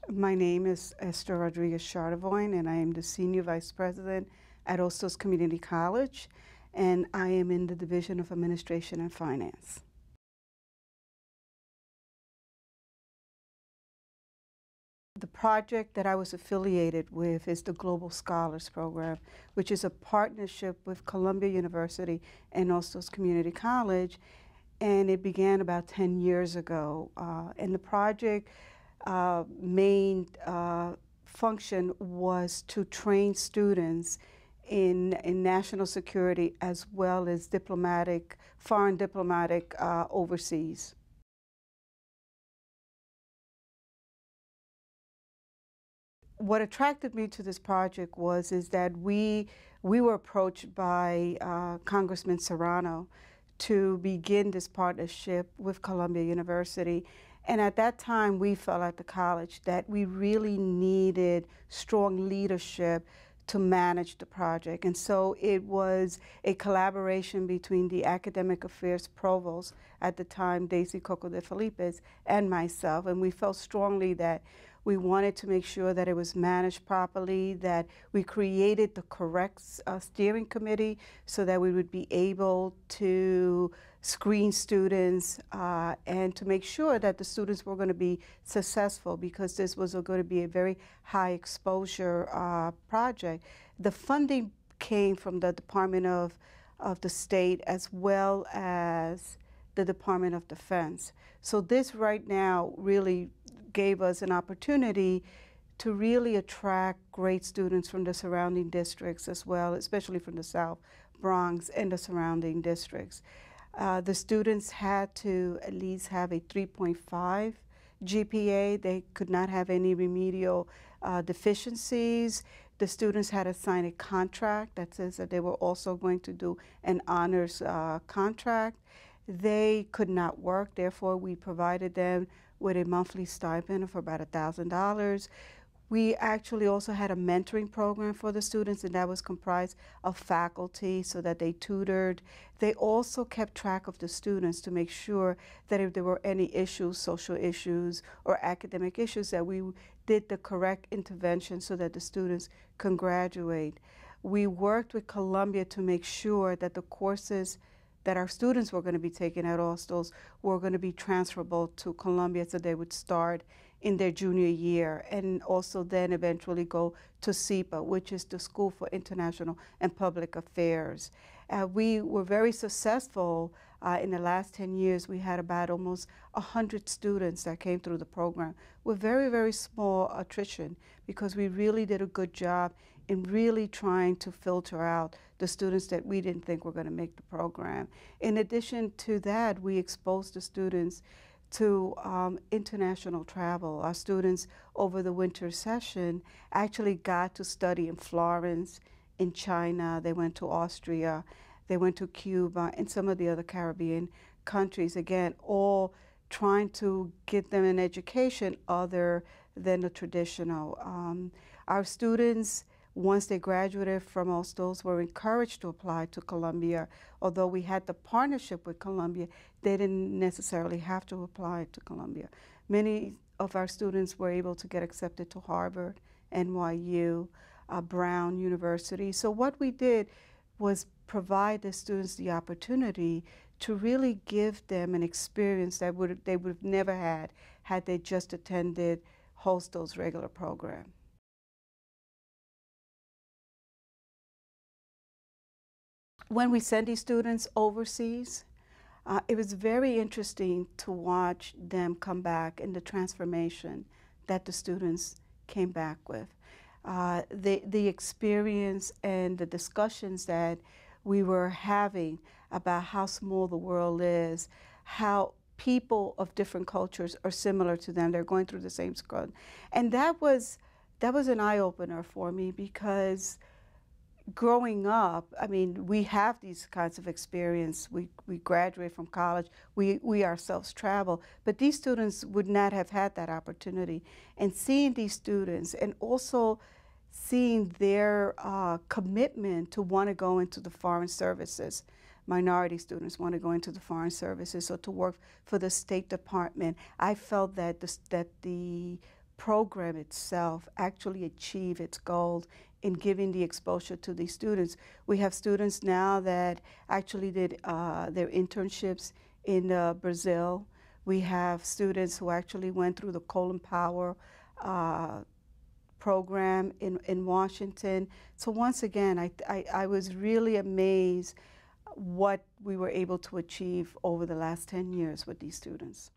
My name is Esther Chardavoyne, and I am the Senior Vice President at Ostos Community College, and I am in the Division of Administration and Finance. The project that I was affiliated with is the Global Scholars Program, which is a partnership with Columbia University and Ostos Community College, and it began about 10 years ago. And the project main function was to train students in national security as well as foreign diplomatic overseas. What attracted me to this project is that we were approached by Congressman Serrano to begin this partnership with Columbia University. And at that time, we felt at the college that we really needed strong leadership to manage the project. And so it was a collaboration between the Academic Affairs Provost at the time, Daisy Coco de Felipes, and myself. And we felt strongly that we wanted to make sure that it was managed properly, that we created the correct steering committee so that we would be able to screen students and to make sure that the students were going to be successful, because this was going to be a very high exposure project. The funding came from the Department of the State as well as the Department of Defense. So this right now really gave us an opportunity to really attract great students from the surrounding districts as well, especially from the South Bronx and the surrounding districts. The students had to at least have a 3.5 GPA. They could not have any remedial deficiencies. The students had to sign a contract that says that they were also going to do an honors contract. They could not work, therefore we provided them with a monthly stipend of about $1,000. We actually also had a mentoring program for the students, and that was comprised of faculty so that they tutored. They also kept track of the students to make sure that if there were any issues, social issues or academic issues, that we did the correct intervention so that the students can graduate. We worked with Columbia to make sure that the courses that our students were going to be taking at Ostos were going to be transferable to Columbia, so they would start in their junior year and also then eventually go to SIPA, which is the School for International and Public Affairs. We were very successful. In the last 10 years, we had about almost 100 students that came through the program with very, very small attrition, because we really did a good job in really trying to filter out the students that we didn't think were going to make the program. In addition to that, we exposed the students to international travel. Our students over the winter session actually got to study in Florence, in China. They went to Austria, they went to Cuba, and some of the other Caribbean countries, again, all trying to get them an education other than the traditional. Our students, once they graduated from Ostos, were encouraged to apply to Columbia. Although we had the partnership with Columbia, they didn't necessarily have to apply to Columbia. Many of our students were able to get accepted to Harvard, NYU, Brown University. So what we did was provide the students the opportunity to really give them an experience that they would have never had they just attended Ostos' regular program. When we send these students overseas, it was very interesting to watch them come back and the transformation that the students came back with. The experience and the discussions that we were having about how small the world is, how people of different cultures are similar to them. They're going through the same struggle. And that was an eye-opener for me, because growing up, I mean, we have these kinds of experience. We graduate from college, we ourselves travel, but these students would not have had that opportunity. And seeing these students and also seeing their commitment to want to go into the foreign services. Minority students want to go into the foreign services or to work for the State Department. I felt that the program itself actually achieve its goals in giving the exposure to these students. We have students now that actually did their internships in Brazil. We have students who actually went through the Colin Powell program in Washington. So once again, I was really amazed what we were able to achieve over the last 10 years with these students.